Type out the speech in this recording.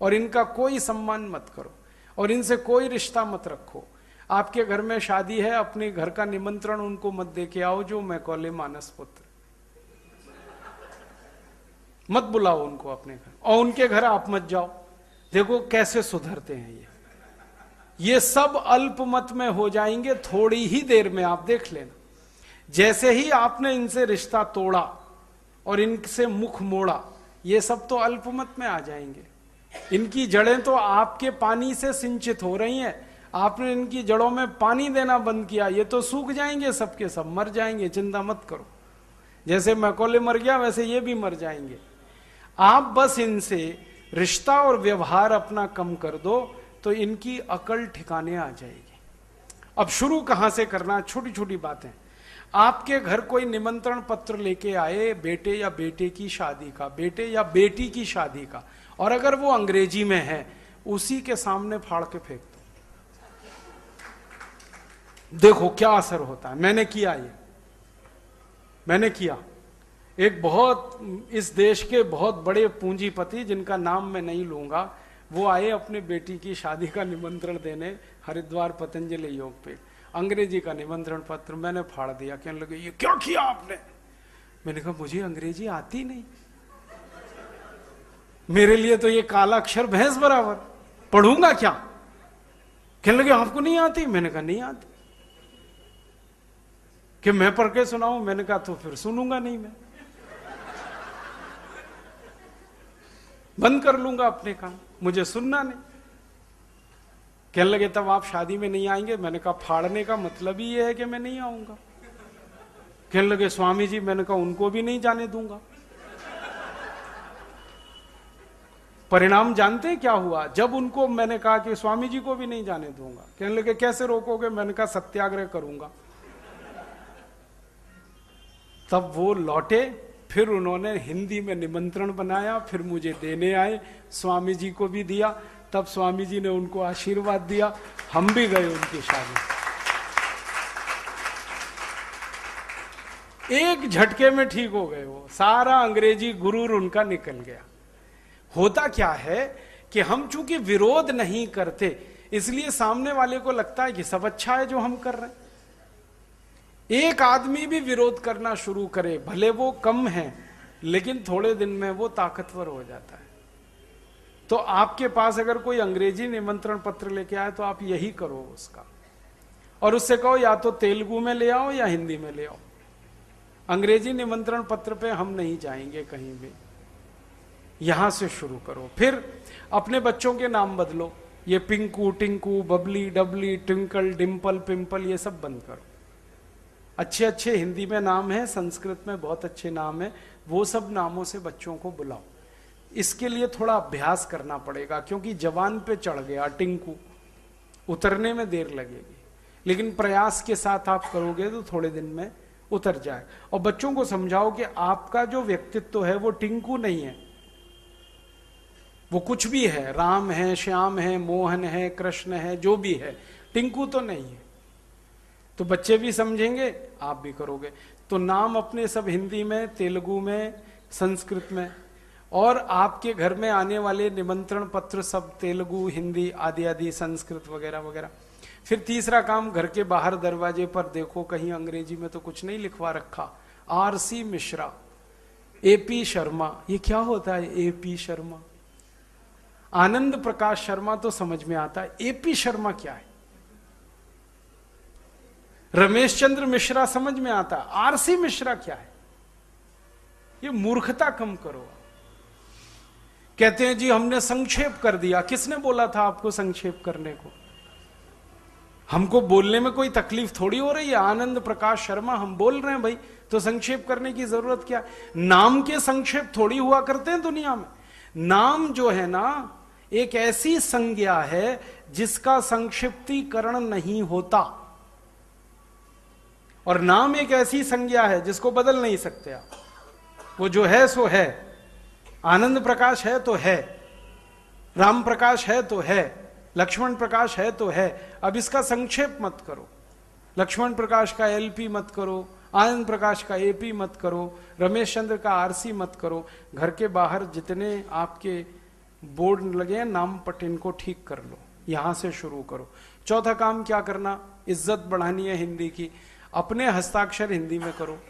और इनका कोई सम्मान मत करो और इनसे कोई रिश्ता मत रखो। आपके घर में शादी है, अपने घर का निमंत्रण उनको मत दे के आओ जो मैकॉले मानस पुत्र, मत बुलाओ उनको अपने घर, और उनके घर आप मत जाओ। देखो कैसे सुधरते हैं ये सब अल्पमत में हो जाएंगे थोड़ी ही देर में, आप देख लेना। जैसे ही आपने इनसे रिश्ता तोड़ा और इनसे मुख मोड़ा, ये सब तो अल्पमत में आ जाएंगे। इनकी जड़ें तो आपके पानी से सिंचित हो रही हैं, आपने इनकी जड़ों में पानी देना बंद किया, ये तो सूख जाएंगे, सबके सब मर जाएंगे, चिंता मत करो। जैसे मैकॉले मर गया वैसे ये भी मर जाएंगे। आप बस इनसे रिश्ता और व्यवहार अपना कम कर दो तो इनकी अकल ठिकाने आ जाएगी। अब शुरू कहां से करना, छोटी छोटी बातें। आपके घर कोई निमंत्रण पत्र लेके आए बेटे या बेटे की शादी का, बेटे या बेटी की शादी का, और अगर वो अंग्रेजी में है, उसी के सामने फाड़ के फेंक दो, देखो क्या असर होता है। मैंने किया, ये मैंने किया। एक बहुत, इस देश के बहुत बड़े पूंजीपति जिनका नाम मैं नहीं लूंगा, वो आए अपने बेटी की शादी का निमंत्रण देने हरिद्वार पतंजलि योग पे, अंग्रेजी का निमंत्रण पत्र मैंने फाड़ दिया। कहने लगे ये क्या किया आपने? मैंने कहा मुझे अंग्रेजी आती नहीं, मेरे लिए तो ये काला अक्षर भैंस बराबर, पढ़ूंगा क्या? कहने लगे आपको नहीं आती? मैंने कहा नहीं आती। कि मैं पढ़ के सुनाऊं? मैंने कहा तो फिर सुनूंगा नहीं, मैं बंद कर लूंगा अपने काम, मुझे सुनना नहीं। कहने लगे तब आप शादी में नहीं आएंगे? मैंने कहा फाड़ने का मतलब ही ये है कि मैं नहीं आऊंगा। कहने लगे स्वामी जी, मैंने कहा उनको भी नहीं जाने दूंगा। परिणाम जानते हैं क्या हुआ? जब उनको मैंने कहा कि स्वामी जी को भी नहीं जाने दूंगा, कहने लगे कैसे रोकोगे? मैंने कहा सत्याग्रह करूंगा। तब वो लौटे, फिर उन्होंने हिंदी में निमंत्रण बनाया, फिर मुझे देने आए, स्वामी जी को भी दिया, तब स्वामी जी ने उनको आशीर्वाद दिया, हम भी गए उनकी शादी। एक झटके में ठीक हो गए, वो सारा अंग्रेजी गुरूर उनका निकल गया। होता क्या है कि हम चूंकि विरोध नहीं करते, इसलिए सामने वाले को लगता है कि सब अच्छा है जो हम कर रहे हैं। एक आदमी भी विरोध करना शुरू करे, भले वो कम है, लेकिन थोड़े दिन में वो ताकतवर हो जाता है। तो आपके पास अगर कोई अंग्रेजी निमंत्रण पत्र लेके आए तो आप यही करो उसका, और उससे कहो या तो तेलुगु में ले आओ या हिंदी में ले आओ। अंग्रेजी निमंत्रण पत्र पे हम नहीं जाएंगे कहीं भी, यहां से शुरू करो। फिर अपने बच्चों के नाम बदलो, ये पिंकू, टिंकू, बबली, डबली, ट्विंकल, डिंपल, पिंपल, ये सब बंद करो। अच्छे अच्छे हिंदी में नाम है, संस्कृत में बहुत अच्छे नाम है, वो सब नामों से बच्चों को बुलाओ। इसके लिए थोड़ा अभ्यास करना पड़ेगा, क्योंकि जवान पे चढ़ गया टिंकू, उतरने में देर लगेगी, लेकिन प्रयास के साथ आप करोगे तो थोड़े दिन में उतर जाए। और बच्चों को समझाओ कि आपका जो व्यक्तित्व है वो टिंकू नहीं है, वो कुछ भी है, राम है, श्याम है, मोहन है, कृष्ण है, जो भी है, टिंकू तो नहीं है। तो बच्चे भी समझेंगे, आप भी करोगे। तो नाम अपने सब हिंदी में, तेलुगु में, संस्कृत में, और आपके घर में आने वाले निमंत्रण पत्र सब तेलुगु, हिंदी आदि आदि, संस्कृत वगैरह वगैरह। फिर तीसरा काम, घर के बाहर दरवाजे पर देखो कहीं अंग्रेजी में तो कुछ नहीं लिखवा रखा, आरसी मिश्रा, एपी शर्मा। ये क्या होता है एपी शर्मा? आनंद प्रकाश शर्मा तो समझ में आता है, एपी शर्मा क्या है? रमेश चंद्र मिश्रा समझ में आता, आरसी मिश्रा क्या है? ये मूर्खता कम करो। कहते हैं जी हमने संक्षेप कर दिया। किसने बोला था आपको संक्षेप करने को? हमको बोलने में कोई तकलीफ थोड़ी हो रही है। आनंद प्रकाश शर्मा हम बोल रहे हैं भाई, तो संक्षेप करने की जरूरत क्या? नाम के संक्षेप थोड़ी हुआ करते हैं दुनिया में। नाम जो है ना, एक ऐसी संज्ञा है जिसका संक्षिप्तीकरण नहीं होता, और नाम एक ऐसी संज्ञा है जिसको बदल नहीं सकते आप। वो जो है सो है। आनंद प्रकाश है तो है, राम प्रकाश है तो है, लक्ष्मण प्रकाश है तो है। अब इसका संक्षेप मत करो, लक्ष्मण प्रकाश का एलपी मत करो, आनंद प्रकाश का एपी मत करो, रमेश चंद्र का आरसी मत करो। घर के बाहर जितने आपके बोर्ड लगे हैं, नाम पट इनको ठीक कर लो, यहां से शुरू करो। चौथा काम क्या करना, इज्जत बढ़ानी है हिंदी की, अपने हस्ताक्षर हिंदी में करो।